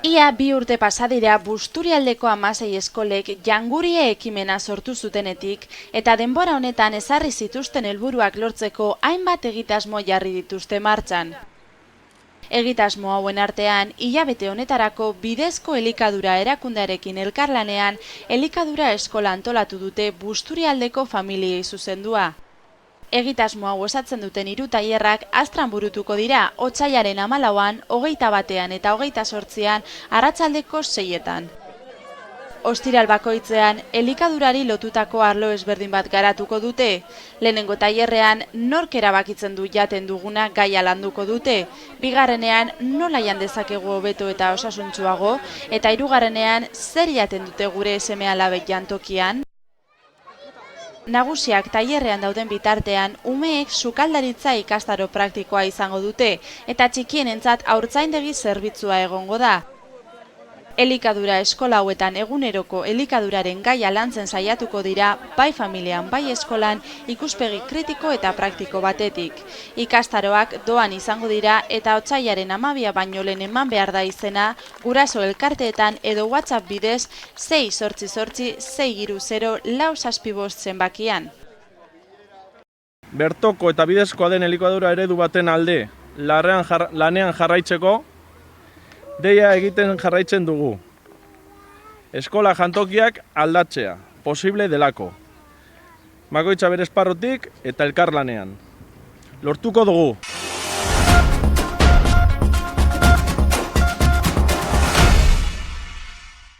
Ia 2 urte pasadira Busturialdeko 16 eskolek jangurie ekimena sortu zutenetik eta denbora honetan ezarri zituzten helburuak lortzeko hainbat egitasmo jarri dituzte martxan. Egitasmo hauen artean, hilabete honetarako bidezko elikadura erakundearekin elkarlanean elikadura eskola antolatu dute Busturialdeko familiei zuzendua. Egitasmo hau osatzen duten 3 tailerrak Astran burutuko dira, otsailaren 14an, 21ean eta 28ean arratsaldeko 6etan. Ostiral bakoitzean, elikadurari lotutako arlo ezberdin bat garatuko dute. Lehenengo tailerrean, nork erabakitzen du jaten duguna gaia landuko dute. Bigarrenean, nola jan dezakegu hobeto eta osasuntsuago, eta hirugarrenean, zer jaten dute gure seme-alabek jantokian. Nagusiak tailerrean dauden bitartean, umeek sukaldaritza ikastaro praktikoa izango dute, eta txikienentzat haurtzaindegi zerbitzua egongo da. Elikadura eskola hauetan eguneroko elikaduraren gaia lantzen saiatuko dira, bai familian, bai eskolan, ikuspegi kritiko eta praktiko batetik. Ikastaroak doan izango dira eta otsailaren 12 baino lehen eman behar da izena, guraso elkarteetan edo WhatsApp bidez 688-630-475 zenbakian. Bertoko eta bidezkoa den elikadura eredu baten alde lanean jarraitzeko, deia egiten jarraitzen dugu. Eskola jantokiak aldatzea, posible delako. Bakoitza bere esparrutik eta elkarlanean. Lortuko dugu!